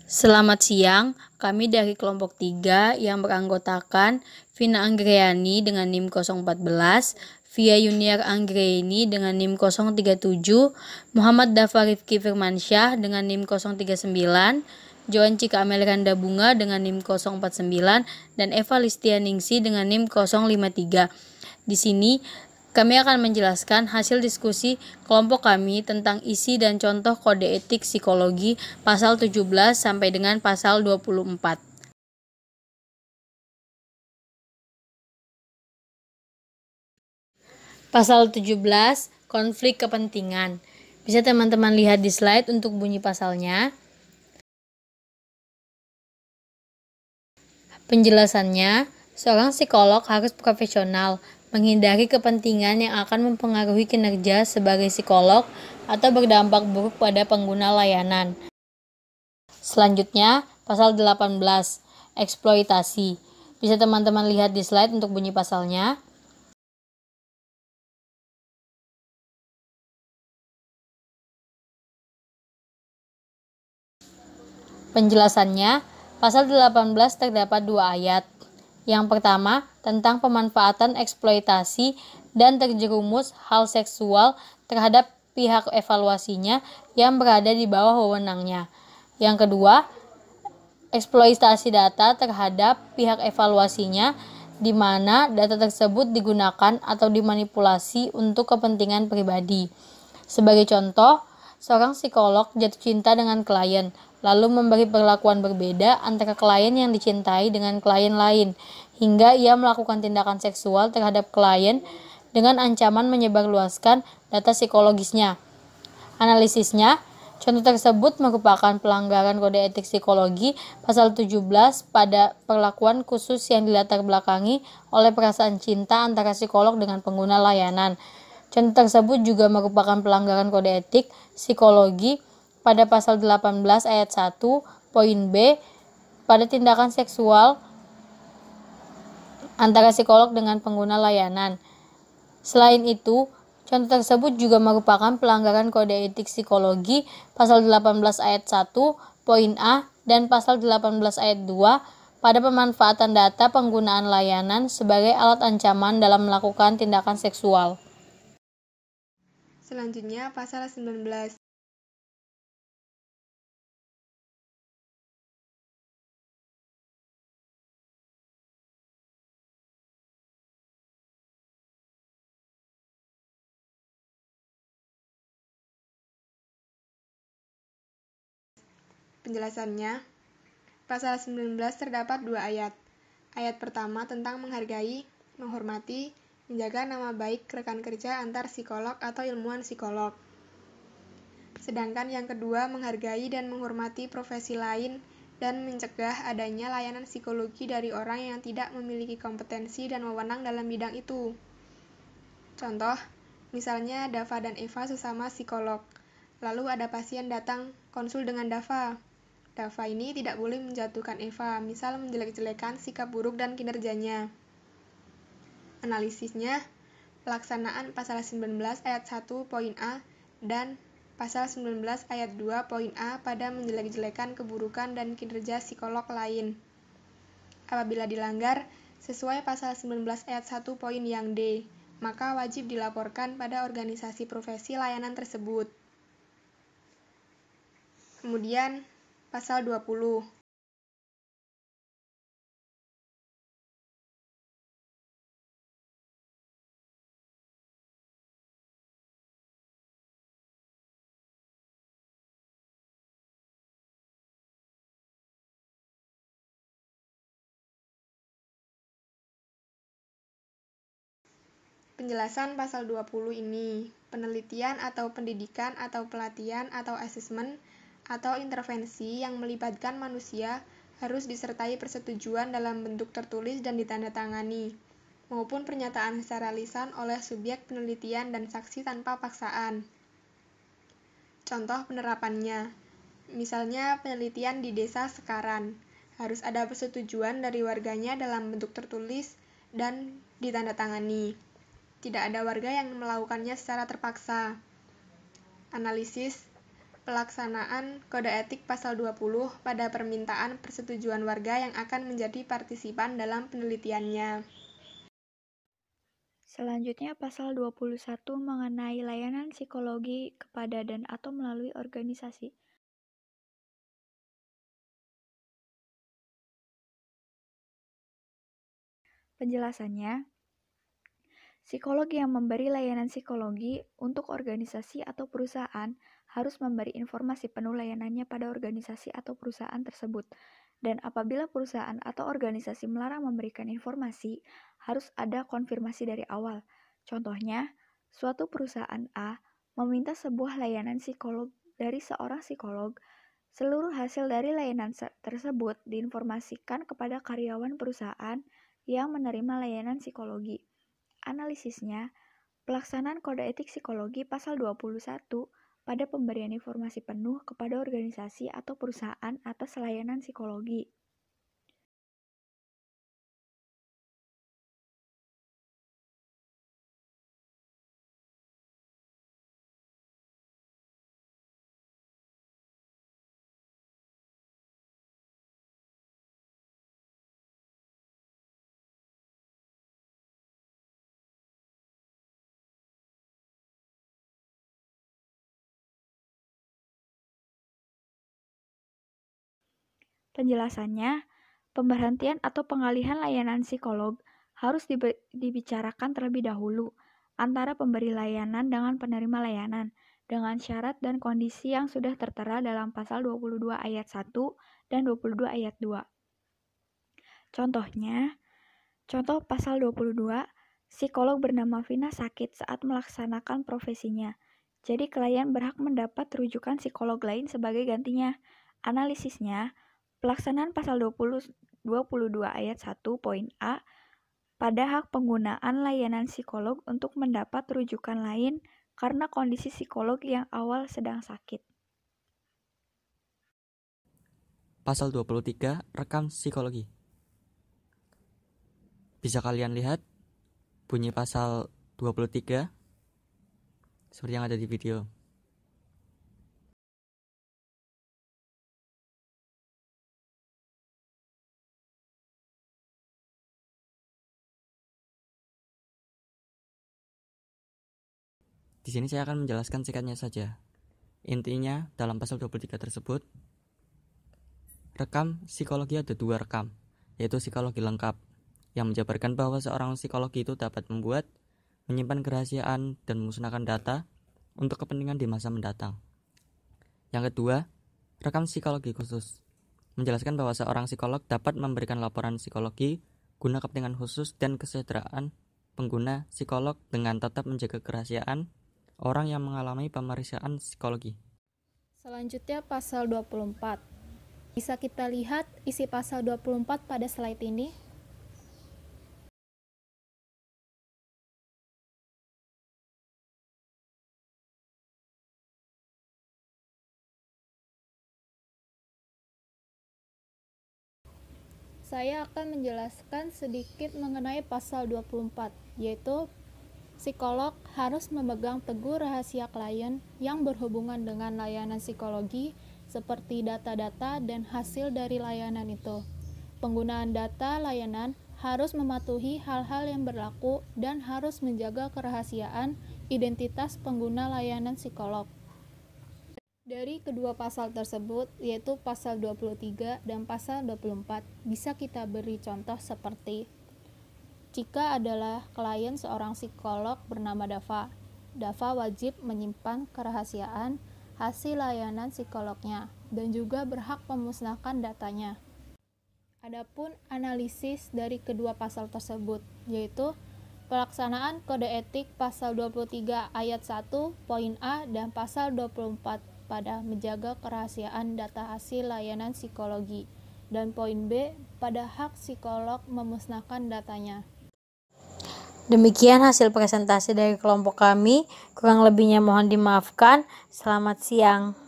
Selamat siang, kami dari kelompok 3 yang beranggotakan Vina Anggriani dengan NIM 014, Via Yuniar Anggreni dengan NIM 037, Muhammad Dafa Rifki Firmansyah dengan NIM 039, Joan Cika Amelranda Bunga dengan NIM 049, dan Eva Listianingsi dengan NIM 053. Di sini kami akan menjelaskan hasil diskusi kelompok kami tentang isi dan contoh kode etik psikologi pasal 17 sampai dengan pasal 24. Pasal 17, konflik kepentingan. Bisa teman-teman lihat di slide untuk bunyi pasalnya. Penjelasannya, seorang psikolog harus profesional, menghindari kepentingan yang akan mempengaruhi kinerja sebagai psikolog atau berdampak buruk pada pengguna layanan. Selanjutnya, pasal 18, eksploitasi. Bisa teman-teman lihat di slide untuk bunyi pasalnya. Penjelasannya, pasal 18 terdapat 2 ayat. Yang pertama, tentang pemanfaatan eksploitasi dan terjerumus hal seksual terhadap pihak evaluasinya yang berada di bawah wewenangnya. Yang kedua, eksploitasi data terhadap pihak evaluasinya di mana data tersebut digunakan atau dimanipulasi untuk kepentingan pribadi. Sebagai contoh, seorang psikolog jatuh cinta dengan klien, lalu memberi perlakuan berbeda antara klien yang dicintai dengan klien lain, hingga ia melakukan tindakan seksual terhadap klien dengan ancaman menyebarluaskan data psikologisnya. Analisisnya, contoh tersebut merupakan pelanggaran kode etik psikologi pasal 17 pada perlakuan khusus yang dilatar belakangi oleh perasaan cinta antara psikolog dengan pengguna layanan. Contoh tersebut juga merupakan pelanggaran kode etik psikologi pada pasal 18 ayat 1 poin B pada tindakan seksual antara psikolog dengan pengguna layanan. Selain itu, contoh tersebut juga merupakan pelanggaran kode etik psikologi pasal 18 ayat 1 poin A dan pasal 18 ayat 2 pada pemanfaatan data penggunaan layanan sebagai alat ancaman dalam melakukan tindakan seksual. Selanjutnya, pasal 19. Penjelasannya, pasal 19 terdapat 2 ayat. Ayat pertama tentang menghargai, menghormati, menjaga nama baik rekan kerja antar psikolog atau ilmuwan psikolog. Sedangkan yang kedua menghargai dan menghormati profesi lain dan mencegah adanya layanan psikologi dari orang yang tidak memiliki kompetensi dan wewenang dalam bidang itu. Contoh, misalnya Dava dan Eva sesama psikolog. Lalu ada pasien datang konsul dengan Dava. Dava ini tidak boleh menjatuhkan Eva, misal menjelek-jelekan sikap buruk dan kinerjanya. Analisisnya, pelaksanaan pasal 19 ayat 1 poin A dan pasal 19 ayat 2 poin A pada menjelek-jelekan keburukan dan kinerja psikolog lain. Apabila dilanggar, sesuai pasal 19 ayat 1 poin yang D, maka wajib dilaporkan pada organisasi profesi layanan tersebut. Kemudian, pasal 20. Penjelasan pasal 20 ini, penelitian atau pendidikan atau pelatihan atau asesmen atau intervensi yang melibatkan manusia harus disertai persetujuan dalam bentuk tertulis dan ditandatangani, maupun pernyataan secara lisan oleh subjek penelitian dan saksi tanpa paksaan. Contoh penerapannya, misalnya penelitian di desa Sekaran, harus ada persetujuan dari warganya dalam bentuk tertulis dan ditandatangani. Tidak ada warga yang melakukannya secara terpaksa. Analisis, pelaksanaan kode etik pasal 20 pada permintaan persetujuan warga yang akan menjadi partisipan dalam penelitiannya. Selanjutnya, pasal 21 mengenai layanan psikologi kepada dan atau melalui organisasi. Penjelasannya, psikolog yang memberi layanan psikologi untuk organisasi atau perusahaan harus memberi informasi penuh layanannya pada organisasi atau perusahaan tersebut. Dan apabila perusahaan atau organisasi melarang memberikan informasi, harus ada konfirmasi dari awal. Contohnya, suatu perusahaan A meminta sebuah layanan psikolog dari seorang psikolog. Seluruh hasil dari layanan tersebut diinformasikan kepada karyawan perusahaan yang menerima layanan psikologi. Analisisnya, pelaksanaan kode etik psikologi pasal 21 pada pemberian informasi penuh kepada organisasi atau perusahaan atas layanan psikologi. Penjelasannya, pemberhentian atau pengalihan layanan psikolog harus dibicarakan terlebih dahulu antara pemberi layanan dengan penerima layanan dengan syarat dan kondisi yang sudah tertera dalam pasal 22 ayat 1 dan 22 ayat 2. Contoh pasal 22, psikolog bernama Vina sakit saat melaksanakan profesinya. Jadi klien berhak mendapat rujukan psikolog lain sebagai gantinya. Analisisnya, pelaksanaan pasal 22 ayat 1 poin A pada hak penggunaan layanan psikolog untuk mendapat rujukan lain karena kondisi psikolog yang awal sedang sakit. Pasal 23, rekam psikologi. Bisa kalian lihat bunyi pasal 23 seperti yang ada di video. Di sini saya akan menjelaskan singkatnya saja. Intinya, dalam pasal 23 tersebut, rekam psikologi ada 2 rekam, yaitu psikologi lengkap, yang menjabarkan bahwa seorang psikologi itu dapat membuat, menyimpan kerahasiaan, dan memusnahkan data untuk kepentingan di masa mendatang. Yang kedua, rekam psikologi khusus, menjelaskan bahwa seorang psikolog dapat memberikan laporan psikologi guna kepentingan khusus dan kesejahteraan pengguna psikolog dengan tetap menjaga kerahasiaan orang yang mengalami pemeriksaan psikologi. Selanjutnya pasal 24. Bisa kita lihat isi pasal 24 pada slide ini. Saya akan menjelaskan sedikit mengenai pasal 24, yaitu psikolog harus memegang teguh rahasia klien yang berhubungan dengan layanan psikologi seperti data-data dan hasil dari layanan itu. Penggunaan data layanan harus mematuhi hal-hal yang berlaku dan harus menjaga kerahasiaan identitas pengguna layanan psikolog. Dari kedua pasal tersebut, yaitu pasal 23 dan pasal 24, bisa kita beri contoh seperti jika adalah klien seorang psikolog bernama Dava, Dava wajib menyimpan kerahasiaan hasil layanan psikolognya dan juga berhak memusnahkan datanya. Adapun analisis dari kedua pasal tersebut, yaitu pelaksanaan kode etik pasal 23 ayat 1 poin A dan pasal 24 pada menjaga kerahasiaan data hasil layanan psikologi dan poin B pada hak psikolog memusnahkan datanya. Demikian hasil presentasi dari kelompok kami, kurang lebihnya mohon dimaafkan. Selamat siang.